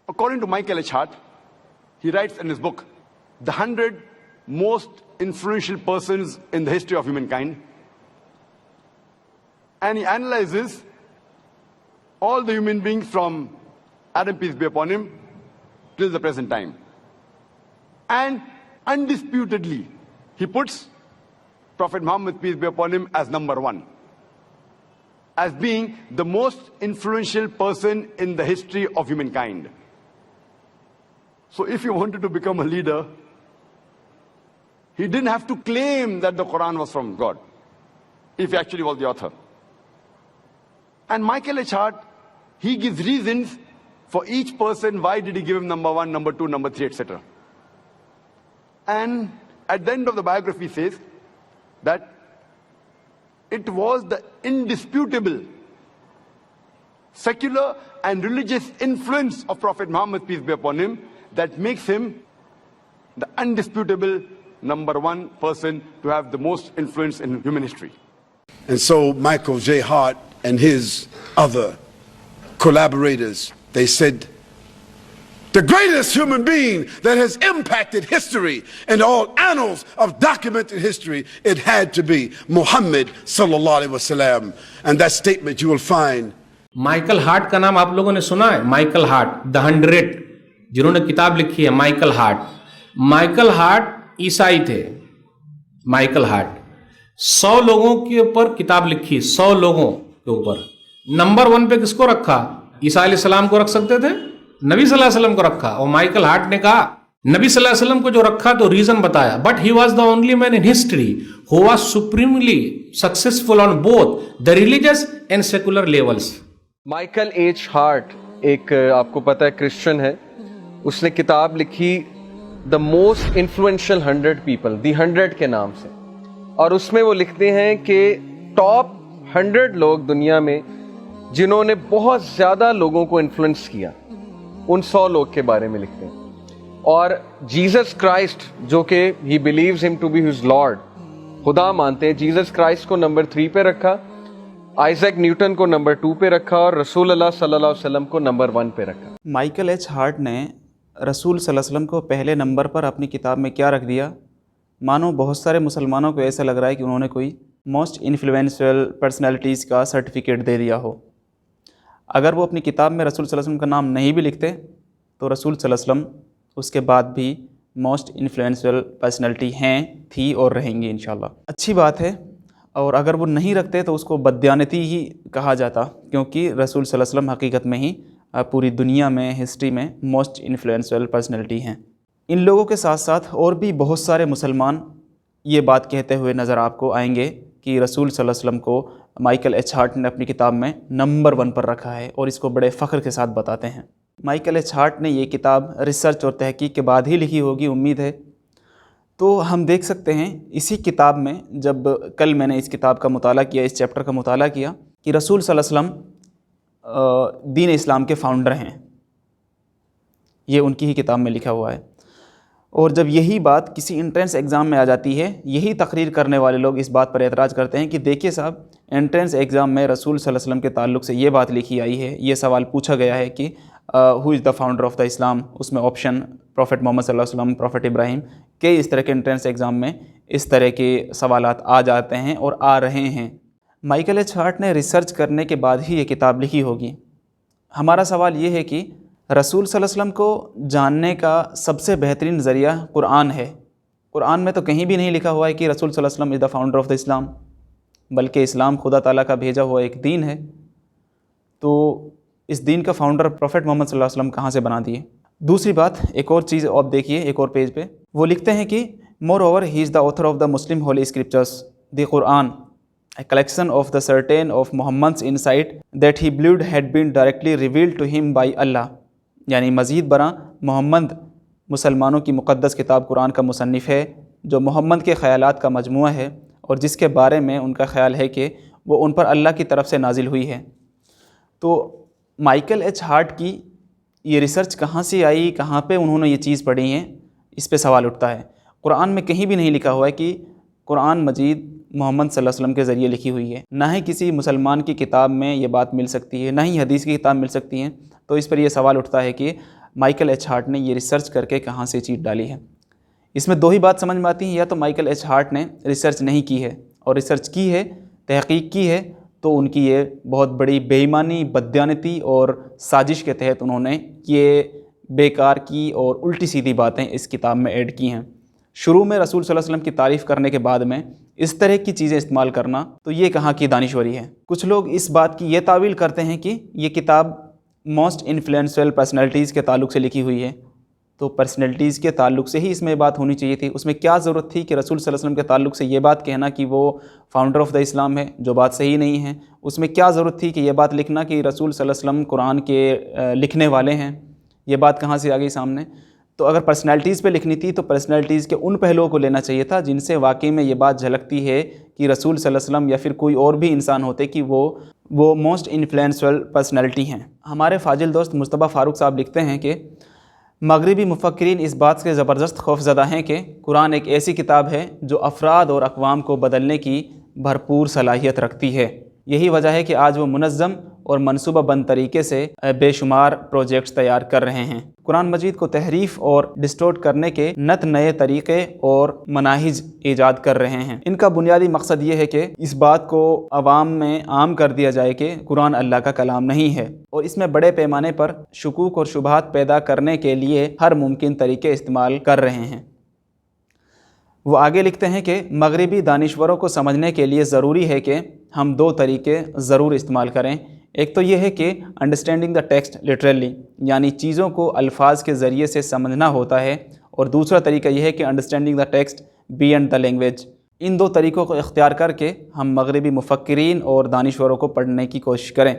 According to Michael H. Hart, he writes in his book, The 100 Most Influential Persons in the History of Humankind, and he analyzes all the human beings from Adam, peace be upon him, till the present time. And undisputedly, he puts Prophet Muhammad, peace be upon him, as number one, as being the most influential person in the history of humankind. So if he wanted to become a leader, he didn't have to claim that the Quran was from God, if he actually was the author. And Michael H. Hart, he gives reasons for each person, why did he give him number one, number two, number three, etc. And at the end of the biography says that it was the indisputable secular and religious influence of Prophet Muhammad, peace be upon him, that makes him the undisputable number one person to have the most influence in human history. And so Michael J. Hart and his other collaborators, they said, the greatest human being that has impacted history and all annals of documented history, it had to be Muhammad sallallahu alaihi wasallam. And that statement you will find. Michael Hart का नाम आप लोगों ने सुना है? Michael Hart, the 100, जिन्होंने किताब लिखी है, माइकल हार्ट। माइकल हार्ट ईसाई थे। माइकल हार्ट 100 लोगों के ऊपर किताब लिखी, 100 लोगों के ऊपर। नंबर 1 पे किसको रखा? ईसा अलैहिस्सलाम को रख सकते थे, नबी सल्लल्लाहु अलैहि वसल्लम को रखा। और माइकल हार्ट ने कहा, नबी सल्लल्लाहु अलैहि वसल्लम को जो रखा तो रीजन बताया, but he was the only man in history who was supremely successful on both the religious and secular levels. Michael H heart एक आपको पता है क्रिश्चियन है, उसने किताब लिखी द मोस्ट इन्फ्लुएंशियल 100 पीपल, दी 100 के नाम से, और उसमें वो लिखते हैं कि टॉप 100 लोग दुनिया में जिन्होंने बहुत ज़्यादा लोगों को इन्फ्लुएंस किया, उन 100 लोग के बारे में लिखते हैं। और जीसस क्राइस्ट, जो कि he believes him to be his lord, खुदा मानते हैं, जीसस क्राइस्ट को नंबर 3 पे रखा, आइजैक न्यूटन को नंबर 2 पे रखा और रसूल अल्लाह सल्लल्लाहु अलैहि वसल्लम को नंबर 1 पे रखा। माइकल एच हार्ट ने रसूल सल्लल्लाहु अलैहि वसल्लम को पहले नंबर पर अपनी किताब में क्या रख दिया, मानो बहुत सारे मुसलमानों को ऐसा लग रहा है कि उन्होंने कोई मोस्ट इन्फ्लुएंशियल पर्सनैलिटीज़ का सर्टिफिकेट दे दिया हो। अगर वो अपनी किताब में रसूल सल्लल्लाहु अलैहि वसल्लम का नाम नहीं भी लिखते तो रसूल सल्लल्लाहु अलैहि वसल्लम उसके बाद भी मोस्ट इन्फ्लुएंशियल पर्सनैलिटी हैं, थी और रहेंगी इंशाल्लाह। अच्छी बात है। और अगर वो नहीं रखते तो उसको बददियानती ही कहा जाता, क्योंकि रसूल सल्लल्लाहु अलैहि वसल्लम हकीकत में ही पूरी दुनिया में, हिस्ट्री में मोस्ट इन्फ्लुएंशियल पर्सनैलिटी हैं। इन लोगों के साथ साथ और भी बहुत सारे मुसलमान ये बात कहते हुए नज़र आपको आएंगे कि रसूल सल्लल्लाहु अलैहि वसल्लम को माइकल एच हार्ट ने अपनी किताब में नंबर 1 पर रखा है और इसको बड़े फ़ख्र के साथ बताते हैं। माइकल एच हार्ट ने ये किताब रिसर्च और तहकीक के बाद ही लिखी होगी, उम्मीद है। तो हम देख सकते हैं इसी किताब में, जब कल मैंने इस किताब का मुताला किया, इस चैप्टर का मुताला किया, कि रसूल सल्लल्लाहु अलैहि वसल्लम दीन इस्लाम के फाउंडर हैं, ये उनकी ही किताब में लिखा हुआ है। और जब यही बात किसी एंट्रेंस एग्ज़ाम में आ जाती है, यही तकरीर करने वाले लोग इस बात पर एतराज़ करते हैं कि देखिए साहब, एंट्रेंस एग्ज़ाम में रसूल सल्लल्लाहु अलैहि वसल्लम के ताल्लुक़ से ये बात लिखी आई है, ये सवाल पूछा गया है कि who is the founder of the Islam, उसमें ऑप्शन प्रॉफिट मोहम्मद सल्लल्लाहु अलैहि वसल्लम, प्रॉफिट इब्राहिम के, इस तरह के एंट्रेंस एग्ज़ाम में इस तरह के सवालात आ जाते हैं और आ रहे हैं। माइकल एच हार्ट ने रिसर्च करने के बाद ही ये किताब लिखी होगी। हमारा सवाल ये है कि रसूल सल्लल्लाहु अलैहि वसल्लम को जानने का सबसे बेहतरीन ज़रिया कुरान है। कुरान में तो कहीं भी नहीं लिखा हुआ है कि रसूल सल्लल्लाहु अलैहि वसल्लम is the founder of the Islam, बल्कि इस्लाम खुदा ताला का भेजा हुआ एक दीन है। तो इस दीन का फाउंडर प्रॉफिट मोहम्मद सल्लल्लाहु अलैहि वसल्लम कहाँ से बना दिए? दूसरी बात, एक और चीज़ आप देखिए, एक और पेज पे वो लिखते हैं कि more over he is the author of the Muslim Holi scriptures, the Quran, a collection of the certain of Muhammad's insight that he believed had been directly revealed to him by Allah। यानी मज़ीद बरा मोहम्मद मुसलमानों की मुक़द्दस किताब कुरान का मुसन्निफ़ है, जो मोहम्मद के ख़यालात का मजमुआ है और जिसके बारे में उनका ख़याल है कि वो उन पर अल्लाह की तरफ से नाजिल हुई है। तो माइकल एच हार्ट की ये रिसर्च कहाँ से आई, कहाँ पे उन्होंने ये चीज़ पढ़ी है, इस पे सवाल उठता है। कुरान में कहीं भी नहीं लिखा हुआ है कि कुरान मजीद मोहम्मद सल्लल्लाहु अलैहि वसल्लम के ज़रिए लिखी हुई है, ना ही किसी मुसलमान की किताब में ये बात मिल सकती है, ना ही हदीस की किताब मिल सकती है। तो इस पर यह सवाल उठता है कि مائیکل ایچ ہارٹ نے یہ ریسرچ کر کے کہاں سے چیز ڈالی ہے۔ اس میں دو ہی بات سمجھ میں آتی ہیں، یا تو مائیکل ایچ ہارٹ نے ریسرچ نہیں کی ہے، اور ریسرچ کی ہے، تحقیق کی ہے، تو ان کی یہ بہت بڑی بے ایمانی، بددیانتی اور سازش کے تحت انہوں نے یہ بیکار کی اور الٹی سیدھی باتیں اس کتاب میں ایڈ کی ہیں۔ شروع میں رسول صلی اللہ علیہ وسلم کی تعریف کرنے کے بعد میں اس طرح کی چیزیں استعمال کرنا، تو یہ کہاں کی دانشوری ہے۔ کچھ لوگ اس بات کی یہ تعویل کرتے ہیں کہ یہ کتاب موسٹ انفلوئنشل پرسنالٹیز کے تعلق سے لکھی ہوئی ہے، تو پرسنالٹیز کے تعلق سے ہی اس میں بات ہونی چاہیے تھی۔ اس میں کیا ضرورت تھی کہ رسول صلی اللہ علیہ وسلم کے تعلق سے یہ بات کہنا کہ وہ فاؤنڈر آف دا اسلام ہے، جو بات صحیح نہیں ہے۔ اس میں کیا ضرورت تھی کہ یہ بات لکھنا کہ رسول صلی اللہ علیہ وسلم قرآن کے لکھنے والے ہیں؟ یہ بات کہاں سے آ گئی سامنے؟ تو اگر پرسنالٹیز پہ لکھنی تھی تو پرسنالٹیز کے ان پہلوؤں کو لینا چاہیے تھا جن سے واقعی میں یہ بات جھلکتی ہے کہ رسول صلی اللہ علیہ وسلم یا پھر کوئی اور بھی انسان ہوتے کہ وہ موسٹ انفلوئنشل پرسنالٹی ہیں۔ ہمارے فاضل دوست مصطفیٰ فاروق صاحب لکھتے ہیں کہ مغربی مفکرین اس بات سے زبردست خوف زدہ ہیں کہ قرآن ایک ایسی کتاب ہے جو افراد اور اقوام کو بدلنے کی بھرپور صلاحیت رکھتی ہے۔ یہی وجہ ہے کہ آج وہ منظم اور منصوبہ بند طریقے سے بے شمار پروجیکٹس تیار کر رہے ہیں۔ قرآن مجید کو تحریف اور ڈسٹورٹ کرنے کے نت نئے طریقے اور مناہج ایجاد کر رہے ہیں۔ ان کا بنیادی مقصد یہ ہے کہ اس بات کو عوام میں عام کر دیا جائے کہ قرآن اللہ کا کلام نہیں ہے، اور اس میں بڑے پیمانے پر شکوک اور شبہات پیدا کرنے کے لیے ہر ممکن طریقے استعمال کر رہے ہیں۔ وہ آگے لکھتے ہیں کہ مغربی دانشوروں کو سمجھنے کے لیے ضروری ہے کہ ہم دو طریقے ضرور استعمال کریں۔ ایک تو یہ ہے کہ انڈرسٹینڈنگ دا ٹیکسٹ لٹرلی، یعنی چیزوں کو الفاظ کے ذریعے سے سمجھنا ہوتا ہے، اور دوسرا طریقہ یہ ہے کہ understanding the text beyond the language. ان دو طریقوں کو اختیار کر کے ہم مغربی مفکرین اور دانشوروں کو پڑھنے کی کوشش کریں۔